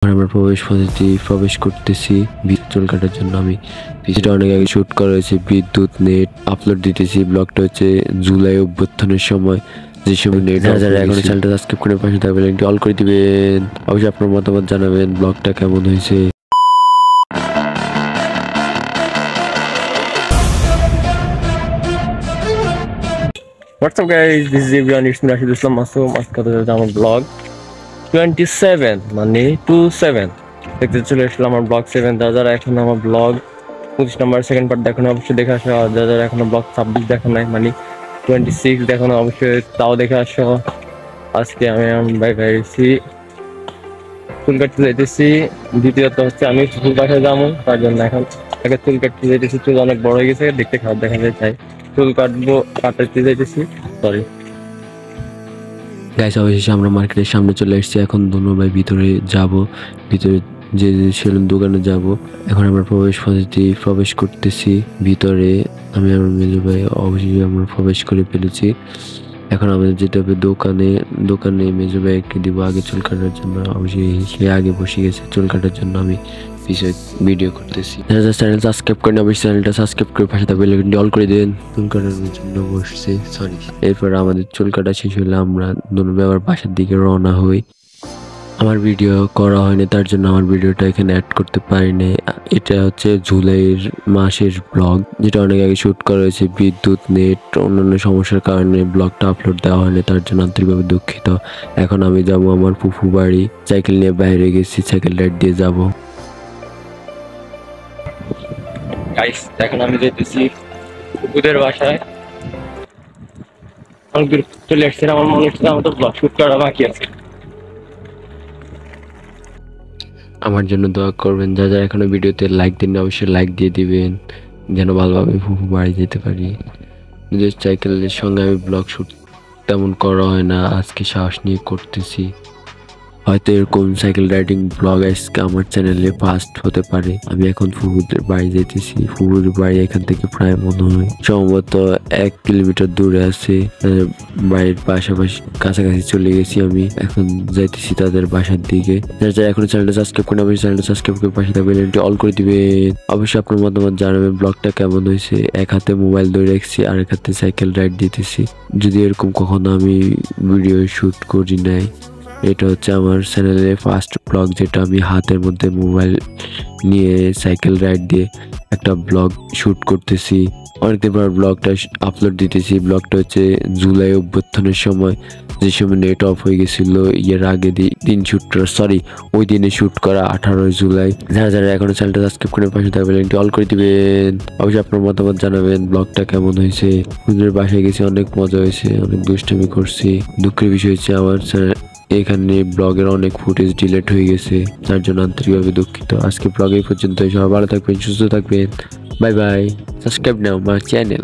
আমরা প্রবেশ করতেছি চুল কাটার জন্য। আমি পিছনে অনেক আগে শুট করা হয়েছে, বিদ্যুৎ নেট আপলোড দিতেছি। ব্লগটা হচ্ছে জুলাই অভ্যুত্থানের সময়, যে সময় নেট। যারা এখনো চ্যানেলটা সাবস্ক্রাইব করে পাশে থাকবেন, লিংকটি অল করে দিবেন। অবশ্যই আপনার মতামত জানাবেন ব্লগটা কেমন হয়েছে। What's up guys, this is everyone, it's me Rashid Islam Masoom। আজকে আমার ব্লগ 27 মানে 27 দেখতে চলে আসলাম আমার ব্লগ 7। যারা এখন আমার ব্লগ 25 নম্বর সেকেন্ড পার্ট দেখো না অবশ্যই দেখে আসো। যারা এখনো ব্লগ 26 দেখো নাই মানে 26 দেখো না অবশ্যই তাও দেখে আসো। আজকে আমি ভাই ভাইছি চুল কাটতে যাইতেছি। দ্বিতীয়ত হচ্ছে আমি চুল বাসায় যাবো, তার জন্য এখন আগে চুল কাটতে যাইতেছি। চুল অনেক বড় হয়ে গেছে, দেখতে খারাপ দেখা যায়, তাই চুল কাটাতে যাইতেছি। সরি গাইস, অবশেষে আমরা মার্কেটের সামনে চলে এসেছি। এখন দুনো ভাই ভিতরে যাব, ভিতরে যে সেলুন দোকানে যাব। এখন আমরা প্রবেশ করতেছি ভিতরে। আমি আমার মেজো ভাই অবশ্যই আমরা প্রবেশ করে ফেলেছি। এখন আমাদের যেতে হবে দোকানে মেজো ভাইকে দিব আগে চুল কাটার জন্য। অবশ্যই সে আগে বসে গেছে চুল কাটার জন্য, আমি পিছিয়ে ভিডিও করতেছি। যারা চ্যানেল সাবস্ক্রাইব করেন অবশ্যই চ্যানেলটা সাবস্ক্রাইব করে পাশে থাকবে বেল অল করে দেন। চুল কাটার জন্য বসছে, সরি। এরপর আমাদের চুল কাটা শেষ হলে আমরা দুনো ভাই আবার বাসার দিকে রওনা হই। আমার ভিডিও করা হয়নি, তার জন্য আমার ভিডিওটা এখানে অ্যাড করতে পারিনি। এটা হচ্ছে জুলাইয়ের মাসের ব্লগ, যেটা অনেক আগে শুট করা হয়েছে। বিদ্যুৎ নেট অন্যান্য সমস্যার কারণে ব্লগটা আপলোড দেওয়া হয়নি, তার জন্য আন্তরিকভাবে দুঃখিত। এখন আমি যাব আমার ফুফু বাড়ি। সাইকেল নিয়ে বাইরে গেছি, সাইকেল রাইড দিয়ে যাব। গাইস, এখন আমি যেতেছি ফুফুদের বাসায়। চলে আসছে, আমার মনে হচ্ছে আমার তো ব্লগ শুট করা বাকি আছে। আমার জন্য দোয়া করবেন। যারা এখনো ভিডিওতে লাইক দেন অবশ্যই লাইক দিয়ে দিবেন, যেন ভালোভাবে ফুফু বাড়ি যেতে পারি। নিজের সাইকেলের সঙ্গে আমি ব্লগ শুট তেমন করা হয় না, আজকে সাহস নিয়ে করতেছি। হয়তো এরকম সাইকেল রাইডিং ব্লগ আজকে আমার চ্যানেলে ফার্স্ট হতে পারে। আমি এখন ফুফুদের বাড়ি যেতেছি। ফুফুর বাড়ি এখান থেকে প্রায় মনে হয় সম্ভবত 1 কিলোমিটার দূরে আছে। বাড়ির পাশাপাশি কাছাকাছি চলে গেছি। আমি এখন যাইতেছি তাদের বাসার দিকে। যারা এখন চ্যানেলটা সাবস্ক্রাইব করে অবশ্যই চ্যানেলটা সাবস্ক্রাইব করে পাশে থাকবেন, লিংকটি অল করে দিবেন। অবশ্যই আপনার মতামত জানাবেন ব্লগটা কেমন হয়েছে। এক হাতে মোবাইল ধরে রাখছি, আরেক হাতে সাইকেল রাইড দিতেছি। যদি এরকম কখনো আমি ভিডিও শুট করি নাই, এটা হচ্ছে আমার চ্যানেলের ফার্স্ট ব্লগ, যেটা আমি হাতের মধ্যে মোবাইল নিয়ে সাইকেল রাইড দিয়ে একটা ব্লগ শুট করতেছি। অনেকদিন পর ব্লগটা আপলোড দিতেছি। ব্লগটা হচ্ছে জুলাই অভ্যুত্থানের সময়, যে সময় নেট অফ হয়ে গেছিল। এর আগে দিন শুট করা, সরি ওই দিনে শুট করা 18 জুলাই। যারা এখনো চ্যানেলটা সাবস্ক্রাইব করে পাশে থাকবেন, লিংকটি অল করে দিবেন। অবশ্যই আপনার মতামত জানাবেন ব্লগটা কেমন হয়েছে। হুজুরের বাসায় গেছি, অনেক মজা হয়েছে, অনেক দুষ্টামি করছি। দুঃখের বিষয় হচ্ছে আমার এখানে ব্লগের অনেক ফুটেজ ডিলিট হয়ে গেছে, তার জন্য আন্তরিকভাবে দুঃখিত। আজকে ব্লগ এই পর্যন্ত। সবাই ভালো থাকবেন, সুস্থ থাকবেন। Bye bye. Subscribe now my channel.